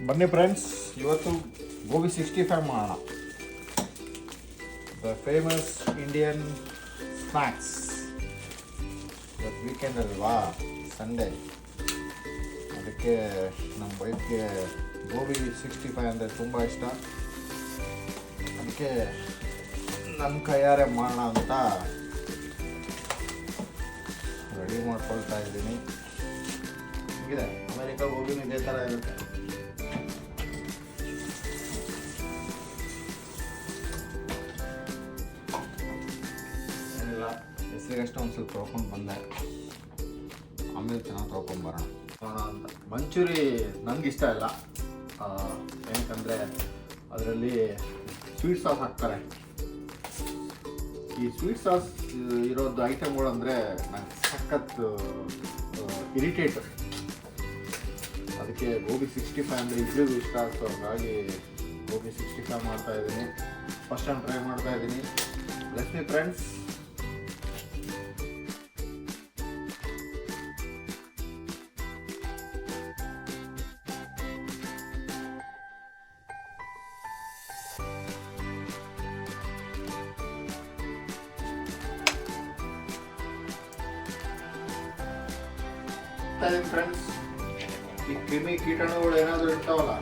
ಬನ್ನಿ ಫ್ರೆಂಡ್ಸ್, ಇವತ್ತು ಗೋಬಿ 65 ಮಾಡೋಣ. The famous Indian snacks. ಇವತ್ತು ವೀಕೆಂಡ್ ಅಲ್ವಾ, ಸಂಡೇ. ಅದಕ್ಕೆ ನಮ್ಮ ವೈಫ್ಗೆ ಗೋಬಿ 65 ಅಂದರೆ ತುಂಬ ಇಷ್ಟ. ಅದಕ್ಕೆ ನನ್ನ ಕೈಯಾರೆ ಮಾಡೋಣ ಅಂತ ರೆಡಿ ಮಾಡ್ಕೊಳ್ತಾ ಇದ್ದೀನಿ. ಹೀಗಿದೆ, ಅಮೇರಿಕಾ ಗೋಬಿನೂ ಇದೇ ಥರ ಇರುತ್ತೆ. ಏನಿಲ್ಲ, ಹೆಸರಿಗಷ್ಟೇ ಒಂದು ಸ್ವಲ್ಪ ತೊಳ್ಕೊಂಡು ಬಂದೆ, ಆಮೇಲೆ ಚೆನ್ನಾಗಿ ತೊಳ್ಕೊಂಬರೋಣ ಅಂತ. ಮಂಚೂರಿ ನನಗಿಷ್ಟ ಇಲ್ಲ, ಏನಕ್ಕಂದರೆ ಅದರಲ್ಲಿ ಸ್ವೀಟ್ ಸಾಸ್ ಹಾಕ್ತಾರೆ. ಈ ಸ್ವೀಟ್ ಸಾಸ್ ಇರೋದು ಐಟಮ್ಗಳು ಅಂದರೆ ನಂಗೆ ಸಖತ್ ಇರಿಟೇಟ್. ಅದಕ್ಕೆ ಗೋಬಿ 65 ಅಂದರೆ ಇಬ್ಬರಿಗೂ ಇಷ್ಟ. ಸೊ ಹಾಗಾಗಿ ಗೋಬಿ 65 ಮಾಡ್ತಾ ಇದ್ದೀನಿ. ಫಸ್ಟ್ ಟೈಮ್ ಟ್ರೈ ಮಾಡ್ತಾ ಇದ್ದೀನಿ. Let's me friends. ಫ್ರೆಂಡ್ಸ್, ಈ ಕ್ರಿಮಿ ಕೀಟಾಣುಗಳು ಏನಾದರೂ ಇರ್ತಾವಲ್ಲ,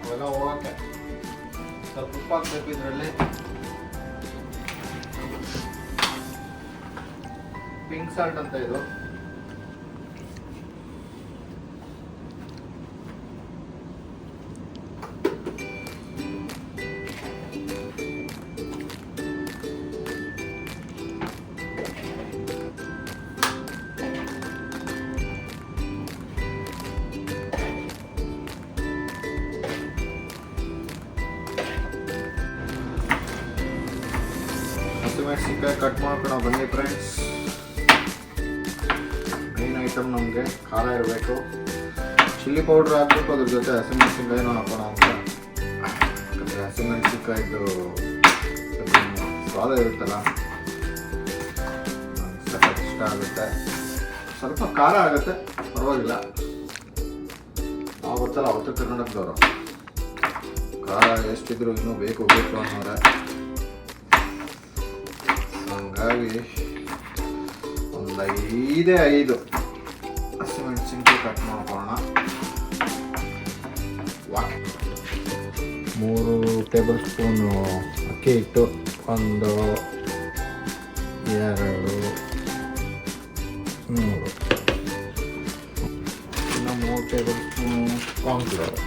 ಅವೆಲ್ಲ ಹೋಗಕ್ಕೆ ಸ್ವಲ್ಪ ಉಪ್ಪು ಹಾಕ್ಬೇಕು. ಇದರಲ್ಲಿ ಪಿಂಕ್ ಸಾಲ್ಟ್ ಅಂತ ಇದು. ಹಸಿಮೆಣಸಿನ್ಕಾಯಿ ಕಟ್ ಮಾಡ್ಕೊಂಡು ಬನ್ನಿ ಫ್ರೆಂಡ್ಸ್. ಮೇನ್ ಐಟಮ್ ನಮಗೆ ಖಾರ ಇರಬೇಕು. ಚಿಲ್ಲಿ ಪೌಡ್ರ್ ಹಾಕ್ಬೇಕು, ಅದ್ರ ಜೊತೆ ಹಸಿಮೆಣಸಿನ್ಕಾಯಿನೂ ಹಾಕೋಣ ಅಂತ. ಯಾಕಂದರೆ ಹಸಿಮೆಣಸಿನ್ಕಾಯಿದು ಸ್ವಾದ ಇರುತ್ತಲ್ಲ, ಸಖತ್ ಇಷ್ಟ ಆಗುತ್ತೆ. ಸ್ವಲ್ಪ ಖಾರ ಆಗುತ್ತೆ, ಪರವಾಗಿಲ್ಲ. ನಾವು ಗೊತ್ತಲ್ಲ, ಉತ್ತರ ಕರ್ನಾಟಕದವರು ಖಾರ ಎಷ್ಟಿದ್ರು ಇನ್ನೂ ಬೇಕು ಅನ್ನೋರೆ. ಹಾಗಾಗಿ ಒಂದು 5 ಹಸಿಮೆಣಸಿನ್ಕಾಯಿ ಕಟ್ ಮಾಡ್ಕೊಳ್ಳೋಣ. 3 ಟೇಬಲ್ ಸ್ಪೂನು ಅಕ್ಕಿ ಹಿಟ್ಟು, 1 2 3 ಇನ್ನು 3 ಟೇಬಲ್ ಸ್ಪೂನು ಕಾರ್ನ್ಫ್ಲವರ್,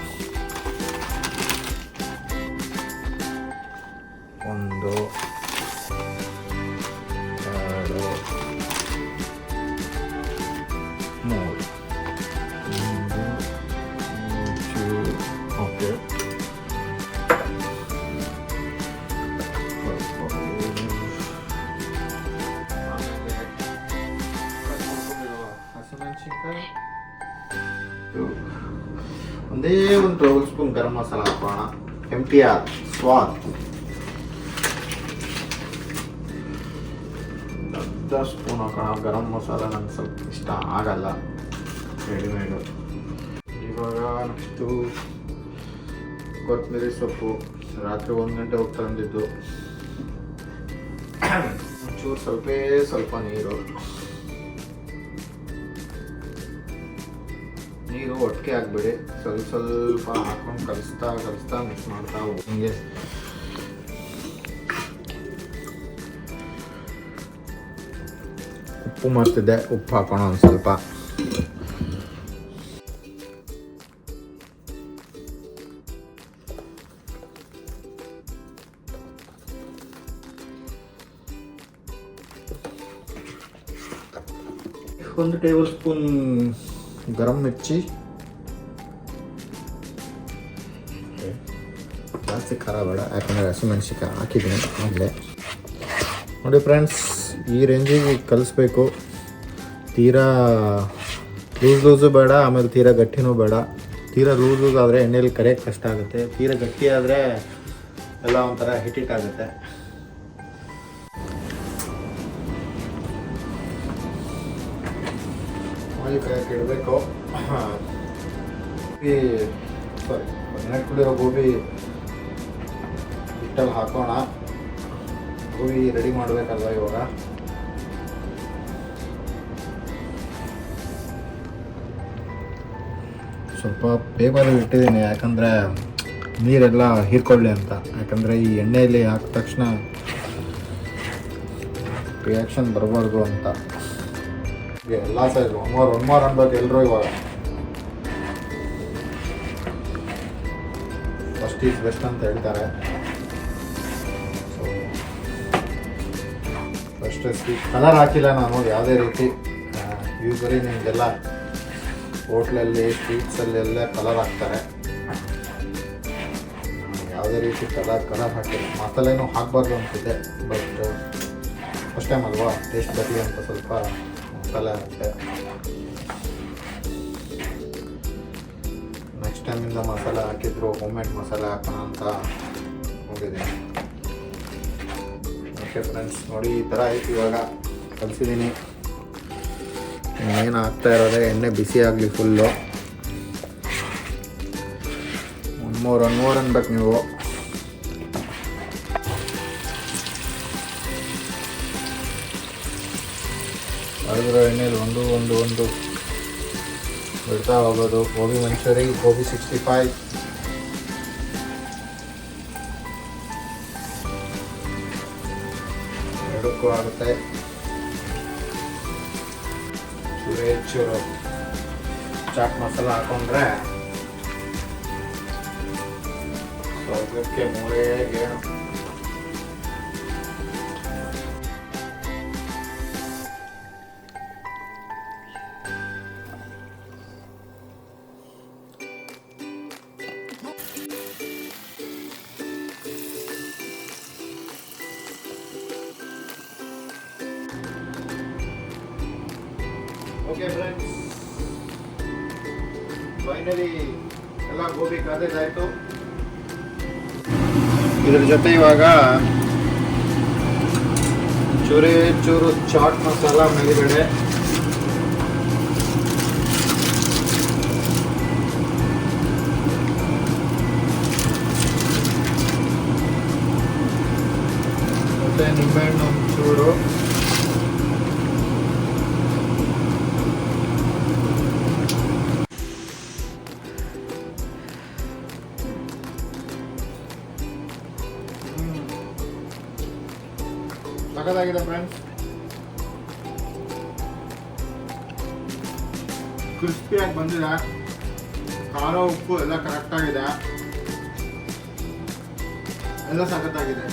1 2 3 ಓಕೆ. ಹಸಿಮೆಣಸಿನ್ಕಾಯಿ, ಒಂದೇ 1 ಟೇಬಲ್ ಸ್ಪೂನ್ ಗರಂ ಮಸಾಲ ಹಾಕೋಣ. MTR ಸ್ವಾದ್. 10 ಸ್ಪೂನ್ ಹಾಕೋಣ ಗರಂ ಮಸಾಲ. ನಂಗೆ ಸ್ವಲ್ಪ ಇಷ್ಟ ಆಗಲ್ಲ ರೆಡಿಮೇಡು. ಇವಾಗ ನೆಕ್ಸ್ಟು ಕೊತ್ತಂಬರಿ ಸೊಪ್ಪು. ರಾತ್ರಿ 1 ಗಂಟೆ ಹೋಗಿ ತಂದಿದ್ದು. ಒಂಚೂರು ಸ್ವಲ್ಪ ನೀರು ಒಟ್ಟಿಗೆ ಹಾಕ್ಬೇಡಿ, ಸ್ವಲ್ಪ ಹಾಕೊಂಡು ಕಲಿಸ್ತಾ ಮಿಕ್ಸ್ ಮಾಡ್ತಾ ಹೋಗಿ. ಹಿಂಗೆ ಉಪ್ಪು ಮಾಡ್ತಿದ್ದೆ, ಉಪ್ಪು ಹಾಕೋಣ ಒಂದು ಸ್ವಲ್ಪ. ಒಂದು ಟೇಬಲ್ ಸ್ಪೂನ್ ಗರಂ ಮಿರ್ಚಿ. ಜಾಸ್ತಿ ಖಾರ ಬೇಡ, ಯಾಕಂದರೆ ಹಸಿಮೆಣಸಿನ್ಕಾಯಿ ಹಾಕಿದ್ದೀನಿ ಆಗಲೇ. ನೋಡಿ ಫ್ರೆಂಡ್ಸ್, ಈ ರೇಂಜಿಗೆ ಕಲಿಸ್ಬೇಕು. ತೀರಾ ಲೂಸು ಬೇಡ, ಆಮೇಲೆ ತೀರಾ ಗಟ್ಟಿನೂ ಬೇಡ. ತೀರಾ ಲೂಸ್ ಆದರೆ ಎಣ್ಣೆಯಲ್ಲಿ ಕರಿಯೋಕ್ಕೆ ಕಷ್ಟ ಆಗುತ್ತೆ. ತೀರಾ ಗಟ್ಟಿ ಆದರೆ ಎಲ್ಲ ಒಂಥರ ಹಿಟ್ ಆಗುತ್ತೆ. ಆಯಿಲ್ ಕಾಯಕ್ಕೆ ಇಡಬೇಕು. ಈ ಸಾರಿ ನೆನೆಟ್ಕೊಂಡಿರೋ ಗೋಬಿ ಹಿಟ್ಟಲ್ಲಿ ಹಾಕೋಣ. ಗೋಬಿ ರೆಡಿ ಮಾಡಬೇಕಲ್ವ ಇವಾಗ. ಸ್ವಲ್ಪ ಪೇಪರ್ ಇಟ್ಟಿದ್ದೀನಿ, ಯಾಕಂದರೆ ನೀರೆಲ್ಲ ಹೀರ್ಕೊಳ್ಳಿ ಅಂತ. ಯಾಕಂದರೆ ಈ ಎಣ್ಣೆಯಲ್ಲಿ ಹಾಕಿದ ತಕ್ಷಣ ರಿಯಾಕ್ಷನ್ ಬರಬಾರ್ದು ಅಂತ. ಎಲ್ಲ ಸೈಜ್ ಒನ್ ಮೋರ್ ಅನ್ಬೇಕು ಎಲ್ಲರೂ ಇವಾಗ. ಫಸ್ಟ್ ಈಸ್ ಬೆಸ್ಟ್ ಅಂತ ಹೇಳ್ತಾರೆ. ಸೊ ಫಸ್ಟ್ ಸ್ವೀಟ್ ಕಲರ್ ಹಾಕಿಲ್ಲ ನಾನು ಯಾವುದೇ ರೀತಿ. ಯೂಸ್ವಲಿ ನಿಮಗೆಲ್ಲ ಹೋಟ್ಲಲ್ಲಿ ಸ್ವೀಟ್ಸಲ್ಲೆಲ್ಲ ಕಲರ್ ಹಾಕ್ತಾರೆ. ಯಾವುದೇ ರೀತಿ ಕಲರ್ ಹಾಕಿಲ್ಲ. ಮಸಾಲೆನೂ ಹಾಕಬಾರ್ದು ಅಂತಿದೆ, ಬಟ್ ಫಸ್ಟ್ ಟೈಮ್ ಅಲ್ವಾ, ಟೇಸ್ಟ್ ಬರಲಿ ಅಂತ ಸ್ವಲ್ಪ ಮಸಾಲೆ ಹಾಕಿದೆ. ನೆಕ್ಸ್ಟ್ ಟೈಮಿಂದ ಮಸಾಲೆ ಹಾಕಿದ್ರು ಹೋಮ್ಮೇಡ್ ಮಸಾಲೆ ಹಾಕೋಣ ಅಂತ ಹೋಗಿದ್ದೀನಿ. ಓಕೆ ಫ್ರೆಂಡ್ಸ್, ನೋಡಿ ಈ ಥರ ಆಯ್ತು. ಇವಾಗ ಕಲಿಸಿದ್ದೀನಿ. ಏನು ಆಗ್ತಾ ಇರೋದೇ ಎಣ್ಣೆ ಬಿಸಿ ಆಗಲಿ ಫುಲ್ಲು. ಒನ್ ಮೋರ್ ಅನ್ಬೇಕು ನೀವು. ಅದ್ರ ಎಣ್ಣೆಲಿ ಒಂದು ಬಿಡ್ತಾ ಹೋಗೋದು. ಗೋಬಿ ಮಂಚೂರಿ, ಗೋಬಿ 65, ಎರಡಕ್ಕೂ ಆಗುತ್ತೆ. ಚೂರು ಚಾಟ್ ಮಸಾಲ ಹಾಕೊಂಡ್ರೆ ಸ್ವರ್ಗಕ್ಕೆ ಮೂಳೆಗೆ. ಓಕೆ ಫ್ರೆಂಡ್ಸ್, ಫೈನಲಿ ಎಲ್ಲ ಗೋಬಿ ಕಾದಿದ್ದಾಯಿತು. ಇದ್ರ ಜೊತೆ ಇವಾಗ ಚೂರು ಚಾಟ್ ಮಸಾಲ ಮೇಲ್ಗಡೆ, ಮತ್ತೆ ನಿಂಬೆಹಣ್ಣು ಒಂಚೂರು, ಸಖತ್ತಾಗಿದೆ ಫ್ರೆಂಡ್ಸ್. ಕ್ರಿಸ್ಪಿಯಾಗಿ ಬಂದಿದೆ. ಖಾರ ಉಪ್ಪು ಎಲ್ಲ ಕರೆಕ್ಟಾಗಿದೆ. ಎಲ್ಲ ಸಖತ್ತಾಗಿದೆ.